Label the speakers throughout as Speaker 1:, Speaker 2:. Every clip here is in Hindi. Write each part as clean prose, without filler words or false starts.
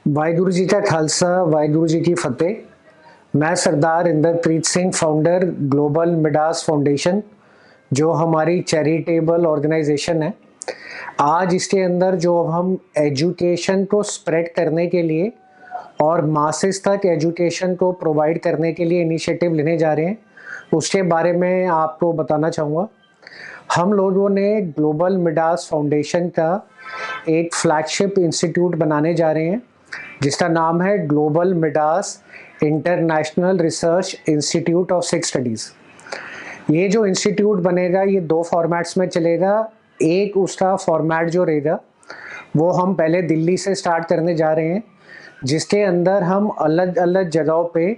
Speaker 1: वाहिगुरु जी का खालसा, वाहिगुरु जी की फतेह। मैं Sardar Inderpreet Singh, founder Global Midas Foundation, जो हमारी चैरिटेबल ऑर्गेनाइजेशन है। आज इसके अंदर जो हम एजुकेशन को स्प्रेड करने के लिए और मासेस तक एजुकेशन को प्रोवाइड करने के लिए इनिशिएटिव लेने जा रहे हैं, उसके बारे में आपको बताना चाहूँगा। हम लोगों ने ग्लोबल मिडास फाउंडेशन का एक फ्लैगशिप इंस्टीट्यूट बनाने जा रहे हैं, जिसका नाम है global Midas international research institute of six studies. ये जो इंस्टीट्यूट बनेगा ये दो फॉर्मेट्स में चलेगा। एक उसका फॉर्मेट जो रहेगा वो हम पहले दिल्ली से स्टार्ट करने जा रहे हैं, जिसके अंदर हम अलग अलग जगहों पे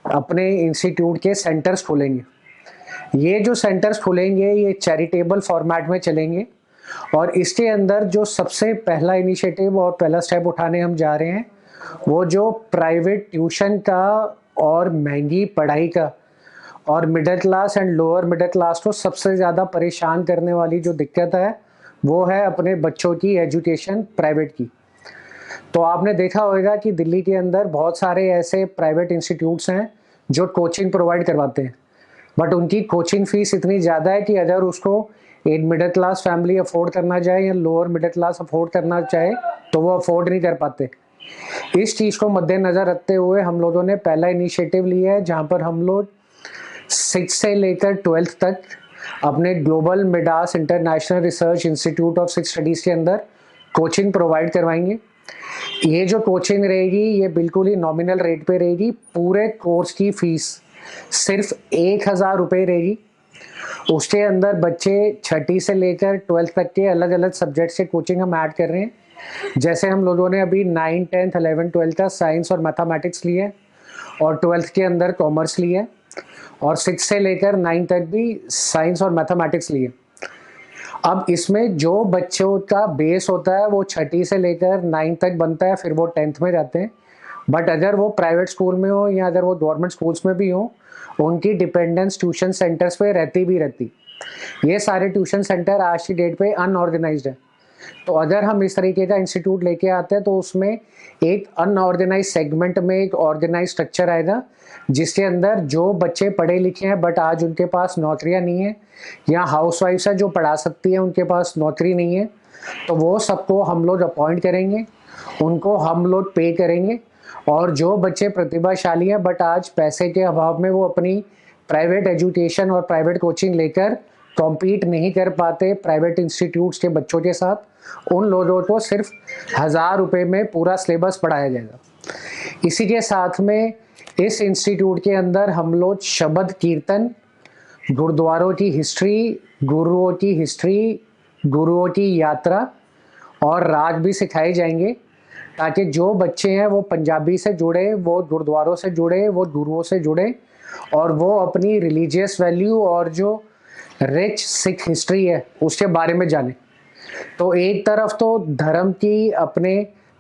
Speaker 1: अपने इंस्टीट्यूट के सेंटर्स खोलेंगे। ये जो सेंटर्स खुलेंगे ये चैरिटेबल फॉर्मेट में चलेंगे, और इसके अंदर जो सबसे पहला इनिशिएटिव और पहला स्टेप उठाने हम जा रहे हैं वो जो प्राइवेट ट्यूशन का और महंगी पढ़ाई का और middle class and lower middle class को सबसे ज़्यादा परेशान करने वाली जो दिक्कत है वो है अपने बच्चों की एजुकेशन प्राइवेट की। तो आपने देखा होगा कि दिल्ली के अंदर बहुत सारे ऐसे प्राइवेट इंस्टीट्यूट्स हैं जो कोचिंग प्रोवाइड करवाते हैं, बट उनकी कोचिंग फीस इतनी ज़्यादा है कि अगर उसको एक मिडिल क्लास फैमिली अफोर्ड करना चाहे या लोअर मिडिल क्लास अफोर्ड करना चाहे तो वो अफोर्ड नहीं कर पाते। इस चीज़ को मद्देनज़र रखते हुए हम लोगों ने पहला इनिशिएटिव लिया है, जहाँ पर हम लोग 6 से लेकर 12th तक अपने global Midas international research institute of six studies के अंदर कोचिंग प्रोवाइड करवाएंगे। ये जो कोचिंग रहेगी ये बिल्कुल ही नॉमिनल रेट पे रहेगी। पूरे कोर्स की फीस सिर्फ 1,000 रुपये रहेगी। उसके अंदर बच्चे 6ठी से लेकर 12th तक के अलग अलग सब्जेक्ट से कोचिंग हम ऐड कर रहे हैं। जैसे हम लोगों ने अभी 9, 10th, 11, 12th का साइंस और मैथमेटिक्स लिए है, और 12th के अंदर कॉमर्स लिए है, और 6 से लेकर 9 तक भी साइंस और मैथमेटिक्स लिए। अब इसमें जो बच्चों का बेस होता है वो 6ठी से लेकर 9 तक बनता है, फिर वो 10th में जाते हैं। बट अगर वो प्राइवेट स्कूल में हो या अगर वो गवर्नमेंट स्कूल्स में भी हो, उनकी डिपेंडेंस ट्यूशन सेंटर्स पे रहती। ये सारे ट्यूशन सेंटर आज की डेट पे अनऑर्गेनाइज्ड है। तो अगर हम इस तरीके का इंस्टीट्यूट लेके आते हैं तो उसमें एक अनऑर्गेनाइज सेगमेंट में एक ऑर्गेनाइज स्ट्रक्चर आएगा, जिसके अंदर जो बच्चे पढ़े लिखे हैं बट आज उनके पास नौकरियां नहीं है, या हाउसवाइफ्स है जो पढ़ा सकती है उनके पास नौकरी नहीं है, तो वो सबको हम लोग अपॉइंट करेंगे, उनको हम लोग पे करेंगे। और जो बच्चे प्रतिभाशाली हैं बट आज पैसे के अभाव में वो अपनी प्राइवेट एजुकेशन और प्राइवेट कोचिंग लेकर कॉम्पीट नहीं कर पाते प्राइवेट इंस्टीट्यूट्स के बच्चों के साथ, उन लोगों को सिर्फ 1,000 रुपये में पूरा सिलेबस पढ़ाया जाएगा। इसी के साथ में इस इंस्टीट्यूट के अंदर हम लोग शब्द कीर्तन, गुरुद्वारों की हिस्ट्री, गुरुओं की हिस्ट्री, गुरुओं की यात्रा और राग भी सिखाए जाएंगे, ताकि जो बच्चे हैं वो पंजाबी से जुड़े, वो गुरुद्वारों से जुड़े, वो गुरुओं से जुड़े, और वो अपनी रिलीजियस वैल्यू और जो रिच सिख हिस्ट्री है उसके बारे में जाने। तो एक तरफ तो धर्म की अपने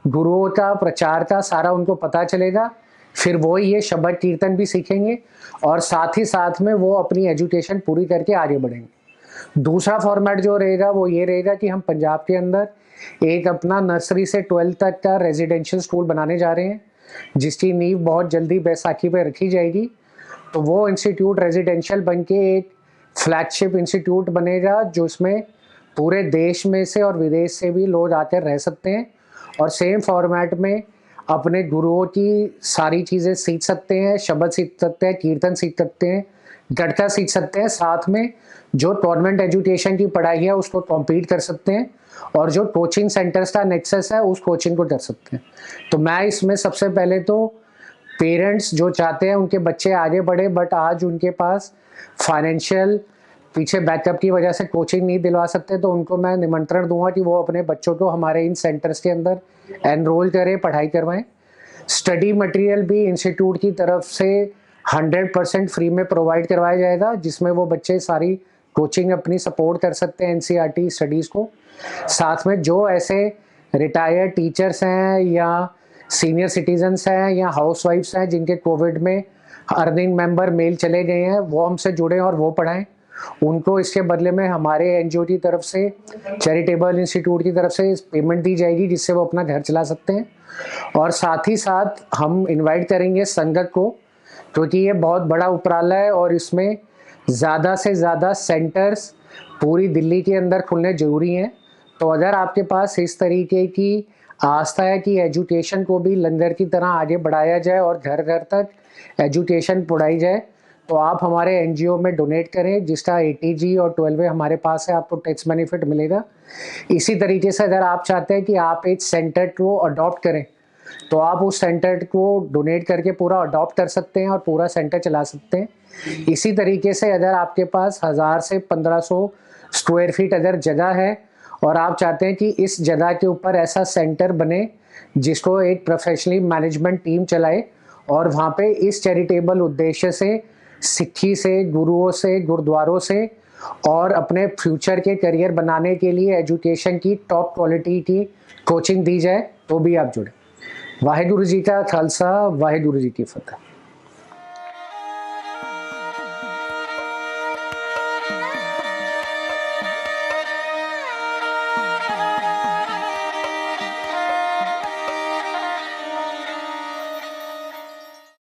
Speaker 1: गुरुओं का प्रचार का सारा उनको पता चलेगा, फिर वो ये शब्द कीर्तन भी सीखेंगे, और साथ ही साथ में वो अपनी एजुकेशन पूरी करके आगे बढ़ेंगे। दूसरा फॉर्मेट जो रहेगा वो ये रहेगा कि हम पंजाब के अंदर एक अपना नर्सरी से 12th तक का रेजिडेंशियल स्कूल बनाने जा रहे हैं, जिसकी नींव बहुत जल्दी बैसाखी पे रखी जाएगी। तो वो इंस्टीट्यूट रेजिडेंशियल बन के एक फ्लैगशिप इंस्टीट्यूट बनेगा, जो इसमें पूरे देश में से और विदेश से भी लोग आकर रह सकते हैं, और सेम फॉर्मेट में अपने गुरुओं की सारी चीज़ें सीख सकते हैं, शब्द सीख सकते हैं, कीर्तन सीख सकते हैं, गटका सीख सकते हैं, साथ में जो गवर्नमेंट एजुकेशन की पढ़ाई है उसको कॉम्पीट कर सकते हैं, और जो कोचिंग सेंटर्स का नेक्सस है उस कोचिंग को कर सकते हैं। तो मैं इसमें सबसे पहले तो पेरेंट्स जो चाहते हैं उनके बच्चे आगे बढ़े बट आज उनके पास फाइनेंशियल पीछे बैकअप की वजह से कोचिंग नहीं दिलवा सकते, तो उनको मैं निमंत्रण दूंगा कि वो अपने बच्चों को हमारे इन सेंटर्स के अंदर एनरोल करें, पढ़ाई करवाएं। स्टडी मटेरियल भी इंस्टीट्यूट की तरफ से 100% फ्री में प्रोवाइड करवाया जाएगा, जिसमें वो बच्चे सारी कोचिंग अपनी सपोर्ट कर सकते हैं एनसीईआरटी स्टडीज़ को। साथ में जो ऐसे रिटायर्ड टीचर्स हैं या सीनियर सिटीजन्स हैं या हाउसवाइफ्स हैं जिनके कोविड में अर्निंग मेंबर मेल चले गए हैं, वो हमसे जुड़े और वो पढ़ाएं। उनको इसके बदले में हमारे एनजीओ की तरफ से, चैरिटेबल इंस्टीट्यूट की तरफ से पेमेंट दी जाएगी, जिससे वो अपना घर चला सकते हैं। और साथ ही साथ हम इनवाइट करेंगे संगत को, क्योंकि ये बहुत बड़ा उपराला है और इसमें ज़्यादा से ज़्यादा सेंटर्स पूरी दिल्ली के अंदर खुलने ज़रूरी हैं। तो अगर आपके पास इस तरीके की आस्था है कि एजुकेशन को भी लंगर की तरह आगे बढ़ाया जाए और घर घर तक एजुकेशन पढ़ाई जाए, तो आप हमारे एनजीओ में डोनेट करें, जिसका 80G और 12A हमारे पास है, आपको टैक्स बेनिफिट मिलेगा। इसी तरीके से अगर आप चाहते हैं कि आप एक सेंटर को अडॉप्ट करें, तो आप उस सेंटर को डोनेट करके पूरा अडॉप्ट कर सकते हैं और पूरा सेंटर चला सकते हैं। इसी तरीके से अगर आपके पास 1000 से 1500 स्क्वायर फीट अगर जगह है और आप चाहते हैं कि इस जगह के ऊपर ऐसा सेंटर बने जिसको एक प्रोफेशनली मैनेजमेंट टीम चलाए, और वहाँ पे इस चैरिटेबल उद्देश्य से सिक्खी से, गुरुओं से, गुरुद्वारों से और अपने फ्यूचर के करियर बनाने के लिए एजुकेशन की टॉप क्वालिटी की कोचिंग दी जाए, तो भी आप जुड़े। वाहेगुरु जी का खालसा, वाहेगुरु जी की फतेह।